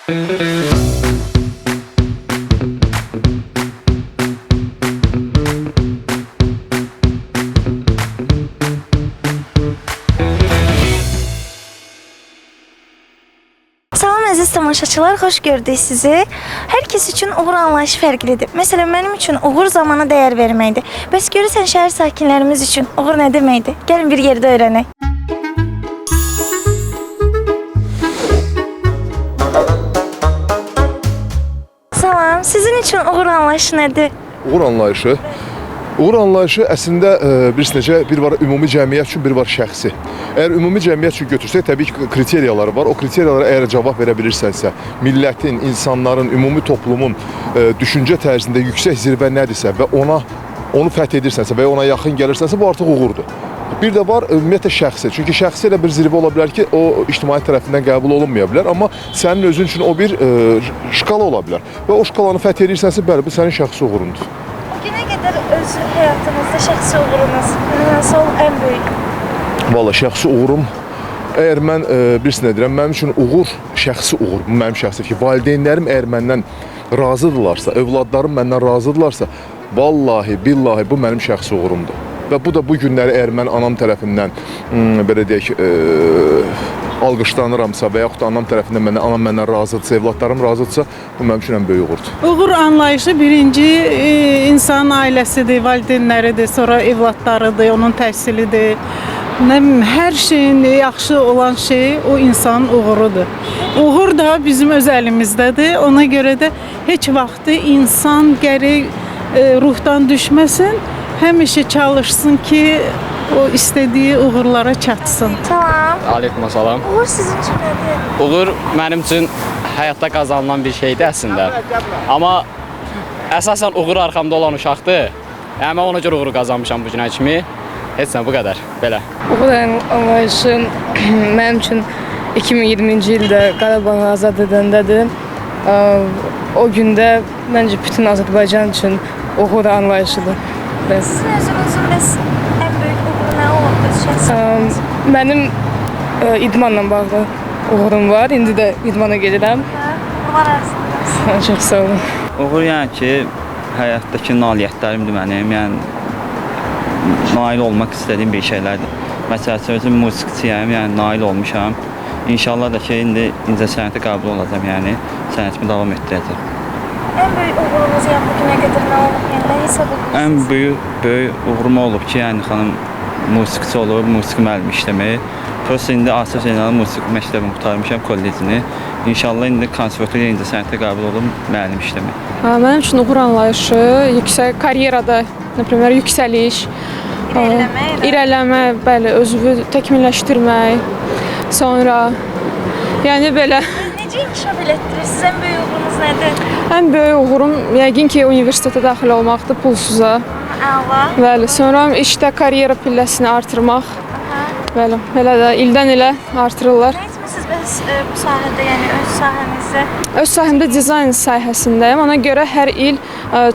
Salam əziz tamaşaçılar, xoş gördük sizi. Hər kəs üçün uğur anlayışı fərqlidir. Məsələn, mənim üçün uğur zamana dəyər verməkdir. Bəs görürsən şəhər sakinlərimiz üçün uğur nə deməkdir? Gəlin bir yerdə öyrənək. Salam, sizin üçün uğur anlayışı nədir? Uğur anlayışı əslində bir var ümumi cəmiyyət üçün, bir var şəxsi. Əgər ümumi cəmiyyət üçün götürsək, təbii ki, kriteriyaları var. O kriteriyalara əgər cavab verə bilirsənsə, millətin, insanların, ümumi toplumun düşüncə tərzində yüksək zirvə nədirsə və onu fəth edirsənsə və ya ona yaxın gəlirsənsə, bu artıq uğurdur. Bir də var ümumiyyətlə şəxsi. Çünki şəxsi elə bir zirvə ola bilər ki, o ictimaiyyət tərəfindən qəbul olunmaya bilər, amma sənin özün üçün o bir şkala ola bilər. Və o şkalanı fəth edirsənsə, bəli, bu sənin şəxsi uğurundur. Günə qədər öz həyatınızda şəxsi uğurunuz hansı ən böyük? Valla şəxsi uğurum, əgər mən birisini edirəm, mənim üçün uğur, şəxsi uğur, bu mənim şəxsi ki, valideynlərim əgər məndən razıdırlarsa, övladlarım məndən razıdırlarsa, vallahi, billahi bu mənim şəxsi uğurumdur. Və bu da bu günləri əgər mən anam tərəfindən, belə deyək, alqışlanıramsa və yaxud da anam tərəfindən anam məndən razıdırsa, evladlarım razıdırsa, bu mənim üçün ən böyük uğurdur. Uğur anlayışı birinci insanın ailəsidir, valideynləridir, sonra evladlarıdır, onun təhsilidir. Hər şeyin yaxşı olan şey o insanın uğurudur. Uğur da bizim öz əlimizdədir. Ona görə də heç vaxt insan gərək ruhdan düşməsin, həmişə çalışsın ki, o istədiyi uğurlara çatsın. Salam. Aleyküm salam. Uğur sizin üçün nədir? Uğur mənim üçün həyatda qazanılan bir şeydir əslində. Amma əsasən uğur arxamda olan uşaqdır. Yəni mən ona görə uğuru qazanmışam bu günə kimi. Heç nə, bu qədər. Belə. Uğur anlayışı mənim üçün 2020-ci ildə Qarabağ azad edəndədir. O gündə məncə bütün Azərbaycan üçün uğur anlayışıdır. Sizin özünüzün ən böyük uğuru nə olub öz şəxsi? Mənim idmanla bağlı uğurum var. İndi də idmana gedirəm. Allah razı olsun. Çox sağ olun. Uğur yəni ki, həyatdakı nailiyyətlərimdir mənim. Yəni nail olmaq istədiyim bir şeylərdir. Məsələn, özüm musiqiçiyəm, yəni nail olmuşam. İnşallah da ki, indi incəsənətə qəbul olacağam, yəni sənətimi davam etdirəcəm. Ən böyük uğurunuz yəni bugünə qədər nə olub? Yəni nə hesab edirsiniz? Ən böyük uğurum olub ki, yəni xanım musiqiçi olub, musiqi müəllimi işləməyi. Prosta indi Asif Zeynalov musiqi məktəbini qurtarmışam, kollecini. İnşallah indi konservatoriya incəsənətə qəbul olub müəllim işləməyi. Mənim üçün uğur anlayışı yüksək karyerada, например, yüksəliş, irələmə, bəli, özünü təkmilləşdirmək, sonra yəni belə. Necə inkişaf elətdirirsiniz? Ən böyük uğurunuz nədir? Ən böyük uğurum yəqin ki, universitetə daxil olmaqdır, pulsuza. Əla. Bəli, sonra işdə karyera pilləsini artırmaq. Bəli, belə də ildən ilə artırırlar. Nə etmisiniz bəs bu sahədə, yəni öz sahənizdə? Öz sahəmdə dizayn sahəsindəyim. Ona görə hər il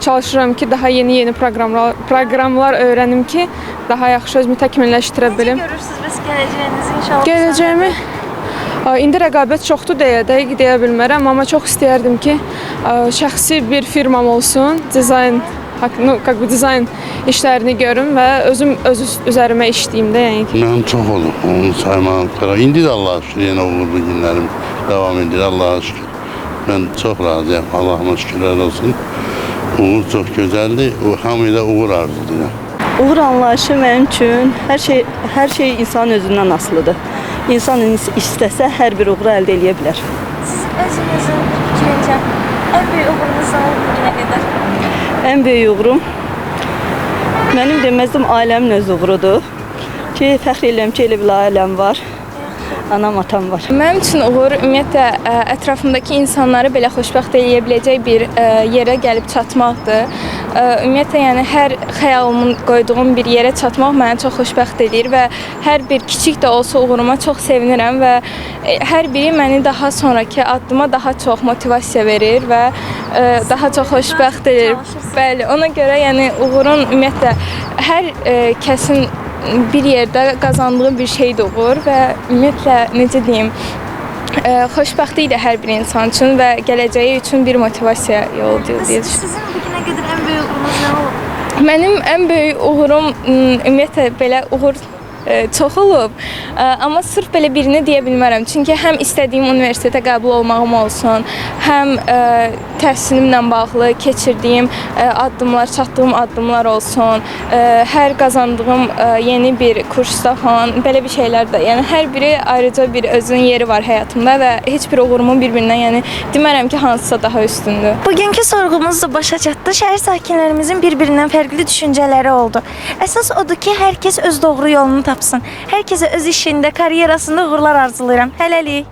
çalışıram ki, daha yeni proqramlar öyrənim ki, daha yaxşı özümü təkmilləşdirə bilim. Necə görürsünüz bəs gələcəyinizi inşallah? Gələcəyimi indi rəqabət çoxdur deyə bilmərəm, amma çox istəyərdim ki, şəxsi bir firmam olsun, dizayn işlərini görüm və özüm öz üzərimə işləyim də, yəni ki. Mənim çox olub, onu saymağa. İndi də Allah'a şükür, yenə uğurlu günlərim davam edir, Allah'a şükür. Mən çox razıyam, Allah'ıma şükürlər olsun. Uğur çox gözəldir, hamıya da uğur arzulayıram. Uğur anlayışı mənim üçün hər şey insanın özündən asılıdır. İnsan istəsə hər bir uğuru əldə edə bilər. Siz özünüzün fikrincə ən böyük uğurunuz nə olub bugünə qədər? Ən böyük uğurum mənim deməzdim ailəmin öz uğurudur. Ki, fəxr edirəm ki, elə bir ailəm var. Anam, atam var. Mənim üçün uğur ümumiyyətlə ətrafımdakı insanları belə xoşbəxt eləyə biləcək bir yerə gəlib çatmaqdır. Ümumiyyətlə, yəni hər xəyalımın qoyduğum bir yerə çatmaq mənə çox xoşbəxt edir və hər bir kiçik də olsa uğuruma çox sevinirəm və hər biri məni daha sonraki addıma daha çox motivasiya verir və daha çox xoşbəxt edir. Bəli, ona görə yəni uğurun ümumiyyətlə hər kəsin bir yerdə qazandığı bir şeydir uğur və ümumiyyətlə necə deyim, xoşbəxtlik də hər bir insan üçün və gələcəyi üçün bir motivasiya yoludur deyə düşünürəm. Sizin bugünə qədər ən böyük uğurunuz nə olub? Mənim ən böyük uğurum ümumiyyətlə belə uğur çox olub. Amma sırf belə birini deyə bilmərəm. Çünki həm istədiyim universitetə qəbul olmağım olsun, həm təhsilimlə bağlı keçirdiyim addımlar, çatdığım addımlar olsun, hər qazandığım yeni bir kursda falan belə bir şeylər də. Yəni hər biri ayrıca bir özünün yeri var həyatımda və heç bir uğurumun bir-birindən, yəni demərəm ki, hansısa daha üstündür. Bugünkü sorğumuz da başa çatdı. Şəhər sakinlərimizin bir-birindən fərqli düşüncələri oldu. Əsas odur ki, hər kəs öz doğru yolunu tapsın. Hər kəsə öz işində, karyerasında uğurlar arzulayıram. Hələlik.